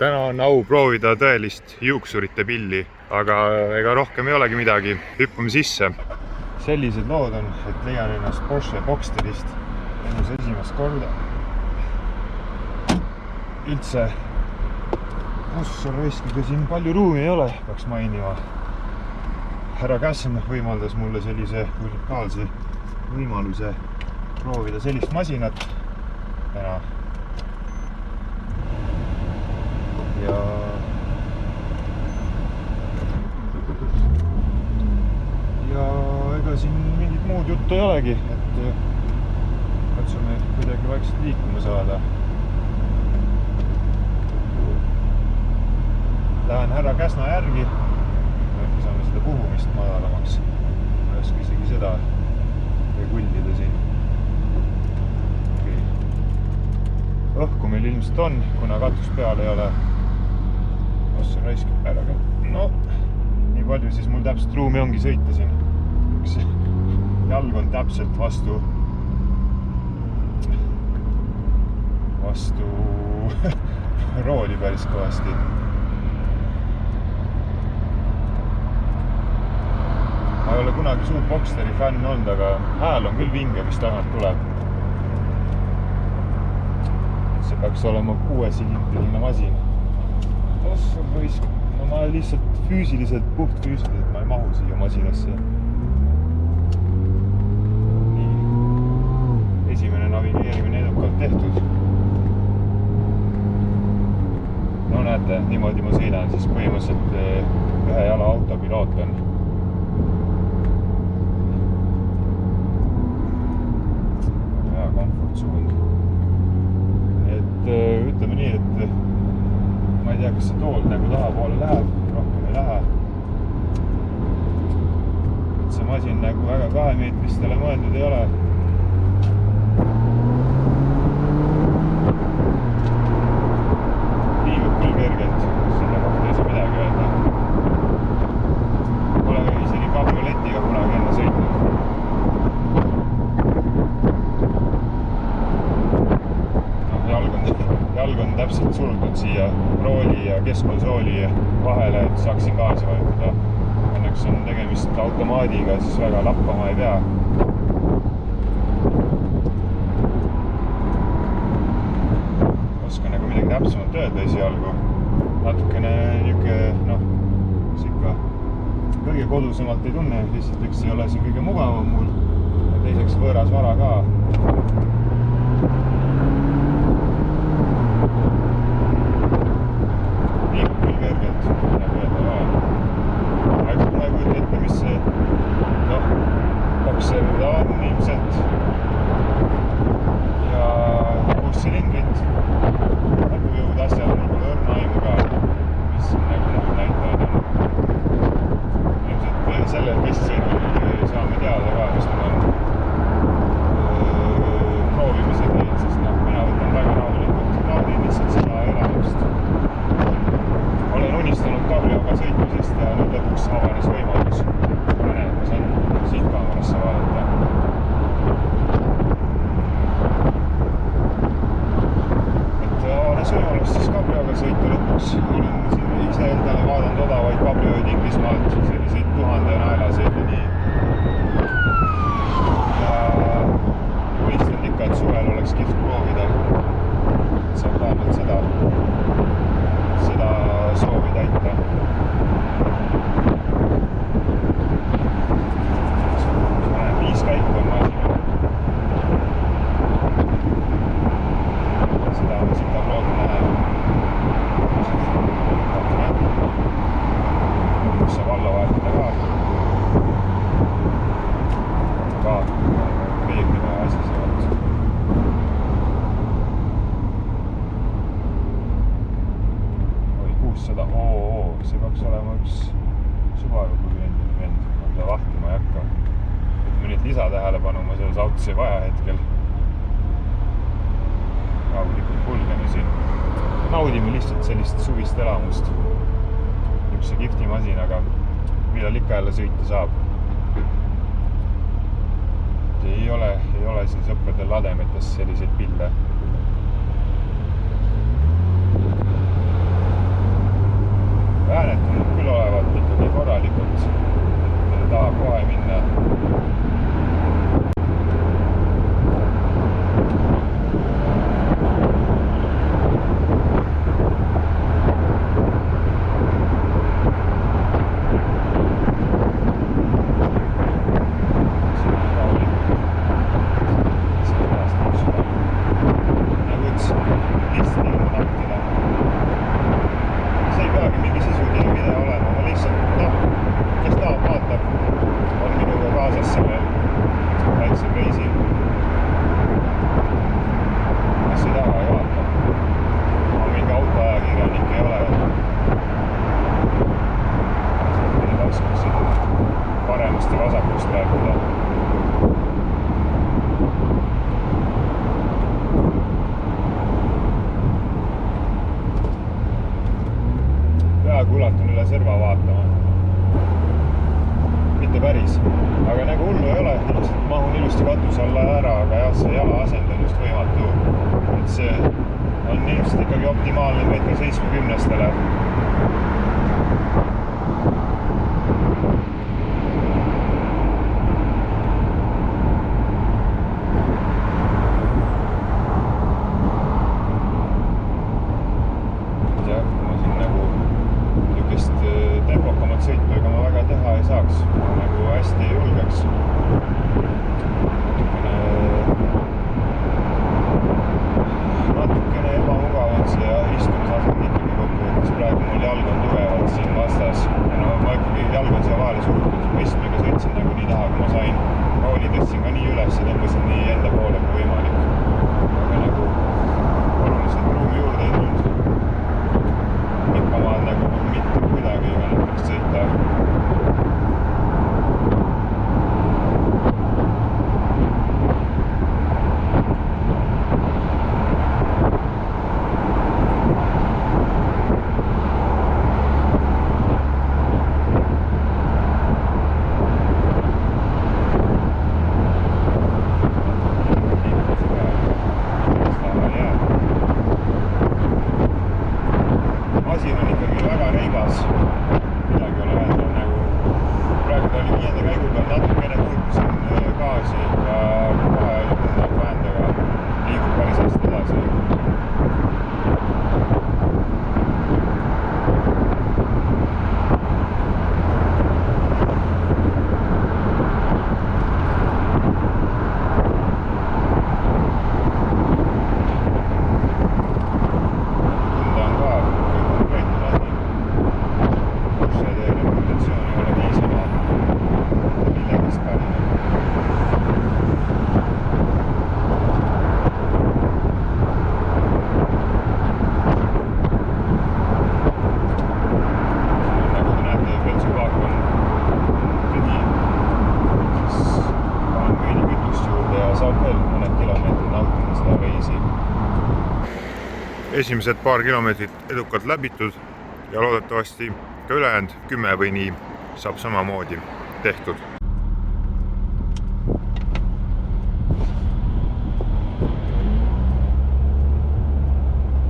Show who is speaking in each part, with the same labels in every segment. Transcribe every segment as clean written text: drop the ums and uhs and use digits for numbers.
Speaker 1: täna on au proovida tõelist juuksurite pilli, aga ega rohkem ei olegi midagi. Hüppame sisse. Sellised lood on, et leian ennast Porsche Boxsterist ennus esimest korda. Üldse, raiskiga siin palju ruumi ei ole, peaks mainima. Härra Käsm võimaldas mulle sellise unikaalse võimaluse proovida sellist masinat täna. Ja ega siin mingit muud juttu ei olegi, et katsume kuidagi vaikselt liikuma saada. Lähen härra Käsna järgi, saame seda puhumist madalamaks. Ma ei oska isegi seda kuldida siin. Õhku meil ilmselt on, kuna katus peal ei ole. Ossa raiskib ära ka. No, nii palju siis mul täpselt ruumi ongi sõita siin. Üks jalg on täpselt vastu rooli päris kõvasti. Ma ei ole kunagi suur Boxsteri fänn olnud, aga hääl on küll vinge, mis tagant tuleb. See peaks olema 6-silindriline masin. No ma lihtsalt puht füüsiliselt ma ei mahu siia masinasse. Nii, esimene navigeerimine edukalt tehtud. No näete, niimoodi ma sõidan, siis põhimõtteliselt ühe jala autopiloot on. Hea komfortsuund. Ütleme nii, et ma ei tea, kas see tool nagu tahapoole läheb, rohkem ei lähe. Et see masin nagu väga 2-meetristele mõeldud ei ole. Liigub küll kergelt, selle kohta ei saa midagi öelda. Pole isegi kabrioletiga kunagi enne sõitnud. Jalg on täpselt sulgunud siia rooli ja keskkonsooli vahele, et saaksin gaasi vajutada. Õnneks on tegemist automaadiga, siis väga lappama ei pea. Oskan nagu midagi täpsemalt öelda esialgu. Natukene niuke, mis ikka kõige kodusemalt ei tunne. Esiteks ei ole siin kõige mugavam mul. Ja teiseks võõras vara ka. See peaks olema üks Subaru kliendini vend, ma seda vahtima ei hakka. Mõned lisatähelepanu ma selles autos ei vaja hetkel. Rahulikult kulgeme siin. Naudime lihtsalt sellist suvist elamust. Üks kihvti masin, aga millal ikka jälle sõita saab. Ei ole siin sõpradel lademetes selliseid pille. peagi mingi sisutiine video olema, ma lihtsalt, kes tahab, vaatab, on minuga kaasas sellel väiksel reisil. Kes ei taha, ei vaata. Ma mingi autoajakirjanik ei ole. Need oskaksid paremast ja vasakust rääkida. Peaaegu ulatun üle serva vaatama. Mitte päris, aga nagu hullu ei ole, ilmselt mahun ilusti katuse alla ära, aga jah, see jala asend on just võimatu. Et see on ilmselt ikkagi optimaalne meetri 70-stele. Sõitu ega ma väga teha ei saaks, nagu hästi ei julgeks. Natukene ebamugav on see ja istumisasend ikkagi kokkuvõttes. Praegu mul jalg on tugevalt siin vastas. No ma ikkagi jalg on siia vahele surutud. Pistmega sõitsin nagu nii taha, kui ma sain. Rooli tõstsin ka nii üles ja tõmbasin nii enda poole kui võimalik. Aga nagu oluliselt ruumi juurde ei tulnud. Mikkamaad nagu mitte kuidagi ei kannataks sõita. Asi on ikkagi väga reibas. Midagi ole öelda, nagu praegu ta oli 5. käigul peal natukene kurkusin gaasi ja kohe oli tundnud vähendega liigub päris hästi edasi. Esimesed paar kilomeetrit edukalt läbitud ja loodetavasti ka ülejäänud 10 või nii saab samamoodi tehtud.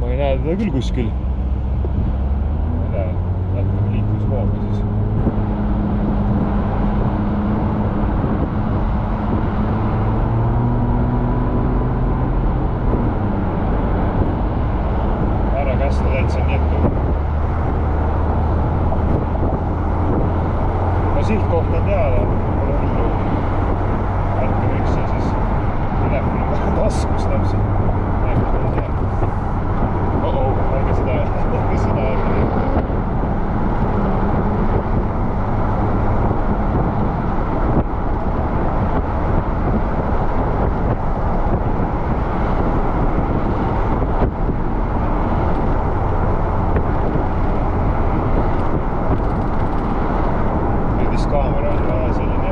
Speaker 1: Ma ei näe teda küll kuskil. Ma ei tea, jätkame liiklusvooga siis. Täitsa njettu. No sihtkoht on teada, pole hullu. Ärkame üks ja siis telefon on taskus täpselt. Ärkame on teada. Ärge seda ärge. Kaamera on väga selline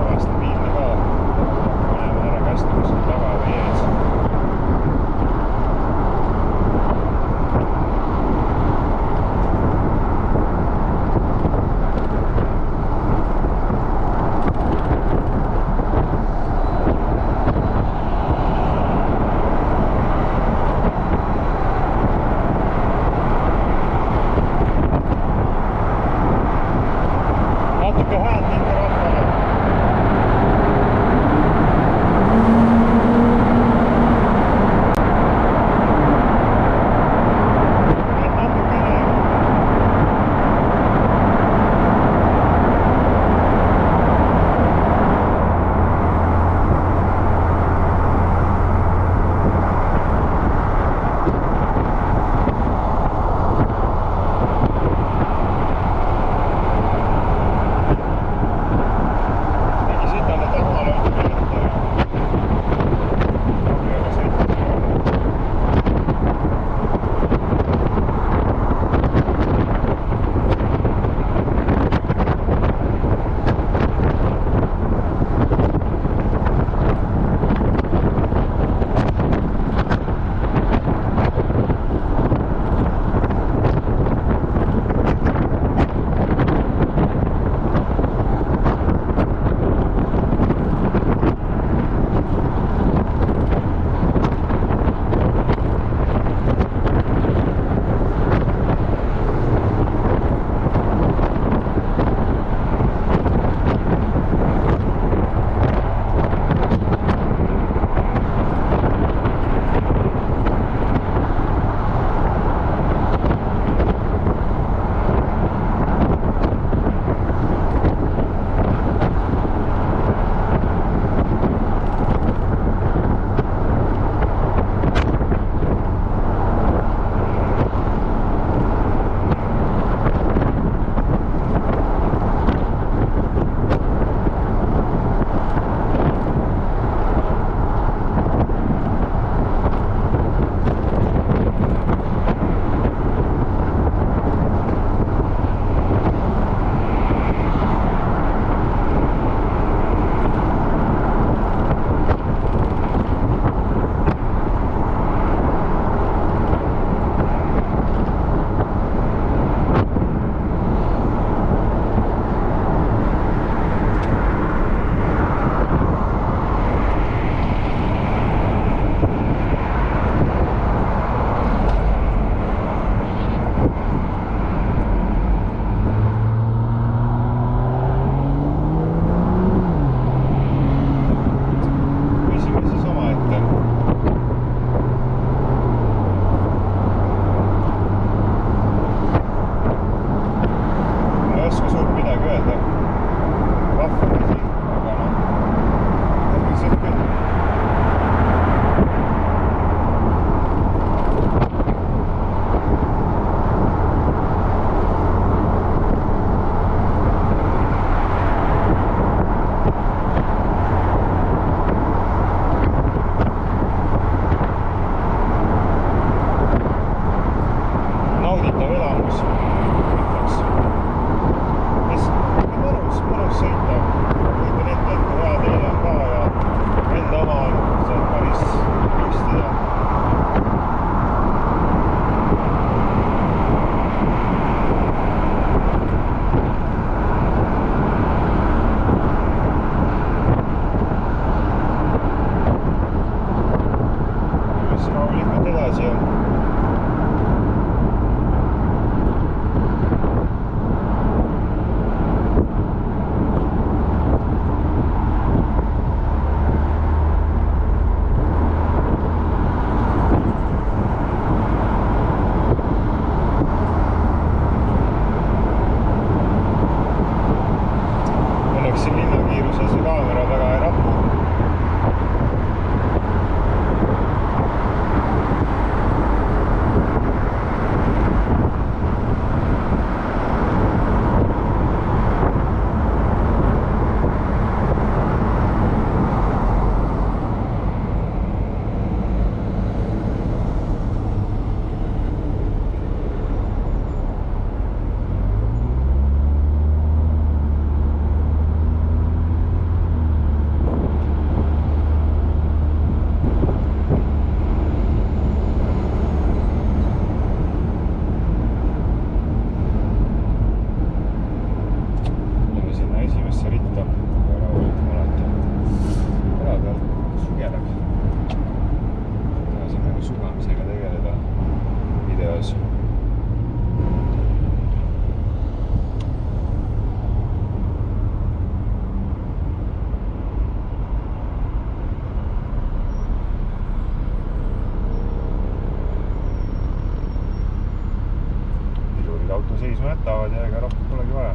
Speaker 1: auto seisma jätavad ja ega rohkem polegi vaja.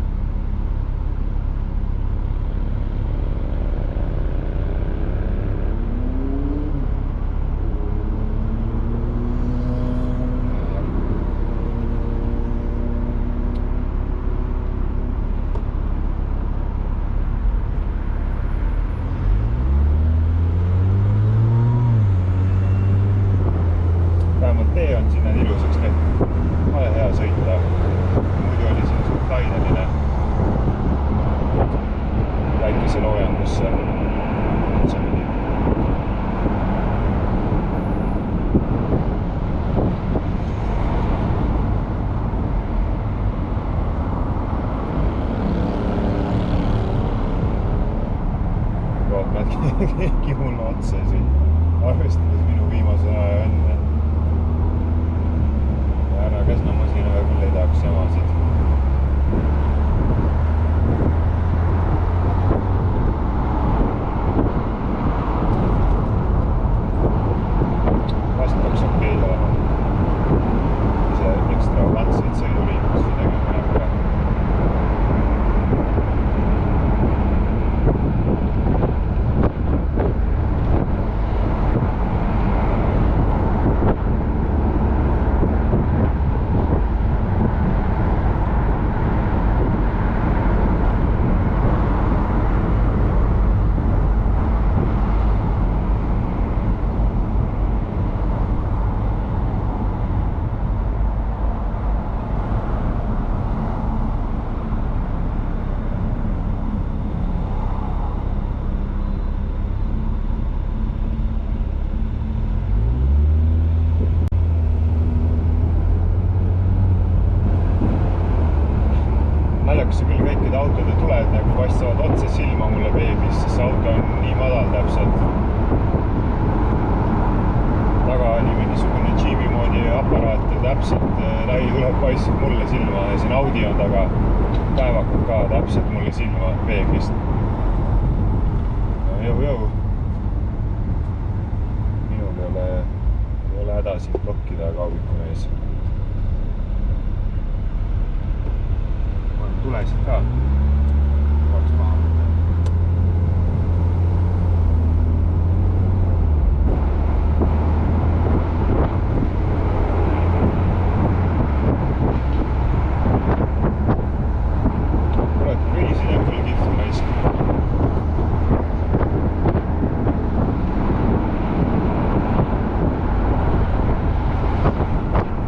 Speaker 1: Tee on sinna ilusaks tehtud, ole hea sõita, muidu oli siin suht laineline päikeseloojangusse otsamini. Lootma, et keegi mulle otsa ei sõita, arvestades minu viimase aja õnne. Ära Käsna-Masinaga küll ei tahaks jamasid. Vastaks okei olema. Ise ekstravagantseid sõiduliikusi tegema näppa. Naljakas küll kõikide autode tuled nagu paistavad otse silma mulle peeglis, sest see auto on nii madal täpselt. Taga oli mingisugune Jeepi moodi aparaat ja täpselt lähituled paistsid mulle silma ja siin Audi on taga päevakad ka täpselt mulle silma peeglist. Jõu. Minul ei ole häda siin blokkida kaubiku mees. Tulesid ka. Vaks maha võtta. Kurat, kõlisid on küll kihvt raisk.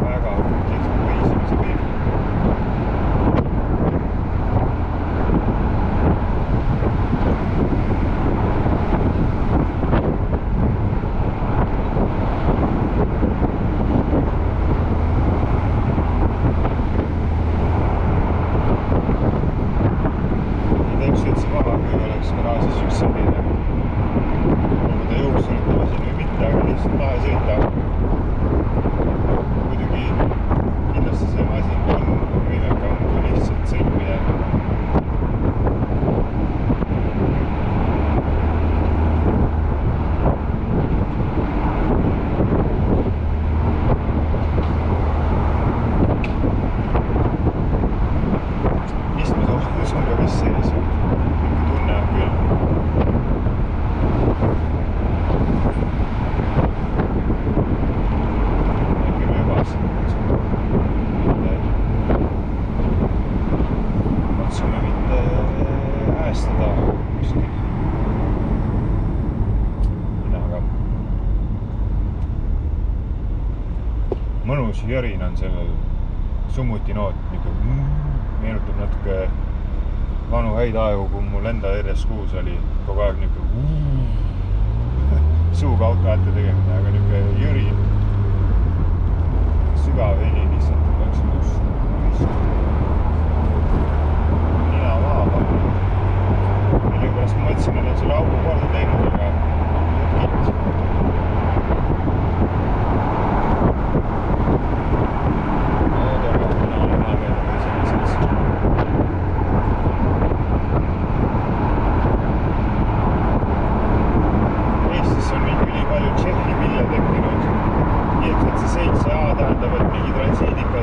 Speaker 1: Väga kihvt kõlisimise kõik. Garaažis üks selline ta jõuksuritab siin või mitte, aga lihtsalt lahe sõita. Muidugi kindlasti see masin on võimekam kui lihtsalt sõitmine. Istmesohtus on ka vist sees. Tunne on küll. Äkki rööbas. Katsume mitte äästada kuskil. Minaga. Mõnus jõrin on sellel summutinoot. Meenutab natuke vanu häid aegu, kui mul enda RS6 oli kogu aeg suuga auto ette tegemine, aga niuke jõri sügav heli lihtsalt oleks mõnus. Nina maha panna. Mille pärast ma mõtlesin, et on selle auto korda teinud, aga kitt. Eestis on mingi ülipalju Tšehhi vilja tekkinud. Ilmselt see 7A tähendab, et mingi transiidika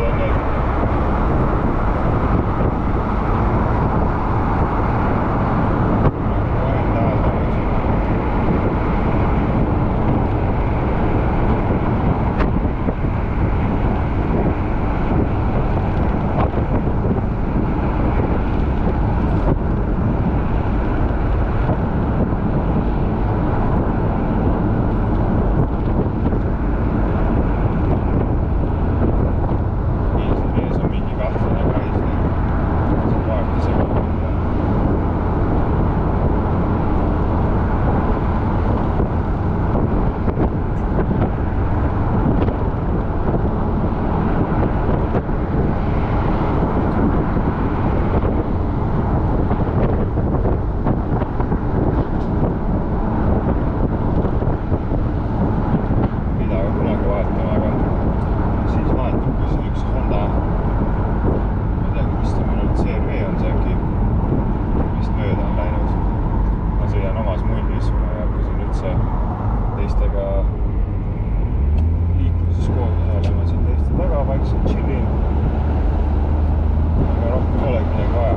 Speaker 1: polegi midagi vaja.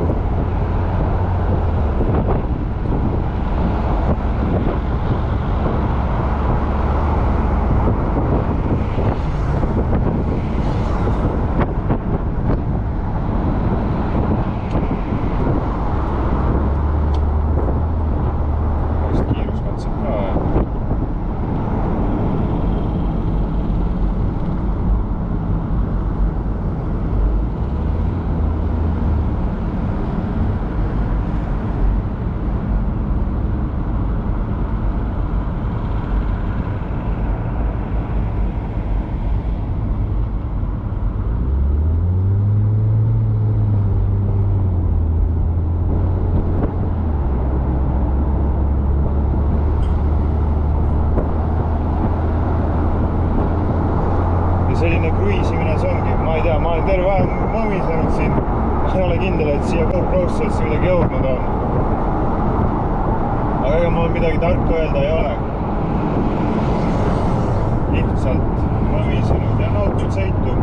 Speaker 1: Selline kruiisimine see ongi, ma ei tea, ma olen terve aeg mõmisenud siin, ma ei ole kindel, et siia GoPro'sse üldse midagi jõudnud on. Aga ega mul midagi tarka öelda ei ole. Lihtsalt mõmisenud ja nautnud sõitu.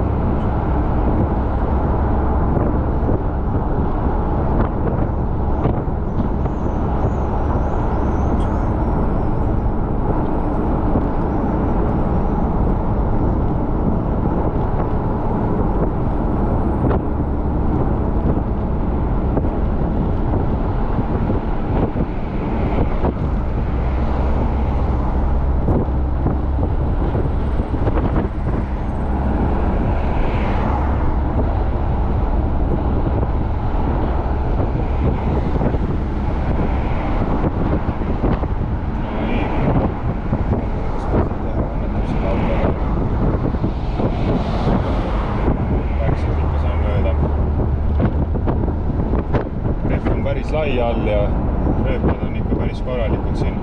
Speaker 1: Lai all ja rööpad on ikka päris korralikud siin.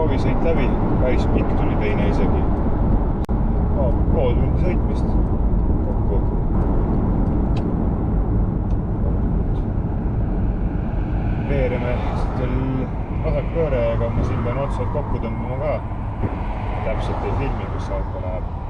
Speaker 1: proovisõit läbi, päris pikk tuli teine isegi. Pool tundi sõitmist kokku. Veerime siit veel vasakpööre, aga ma siin pean otsad kokku tõmbama ka. Täpselt ei filmi, kus auto läheb.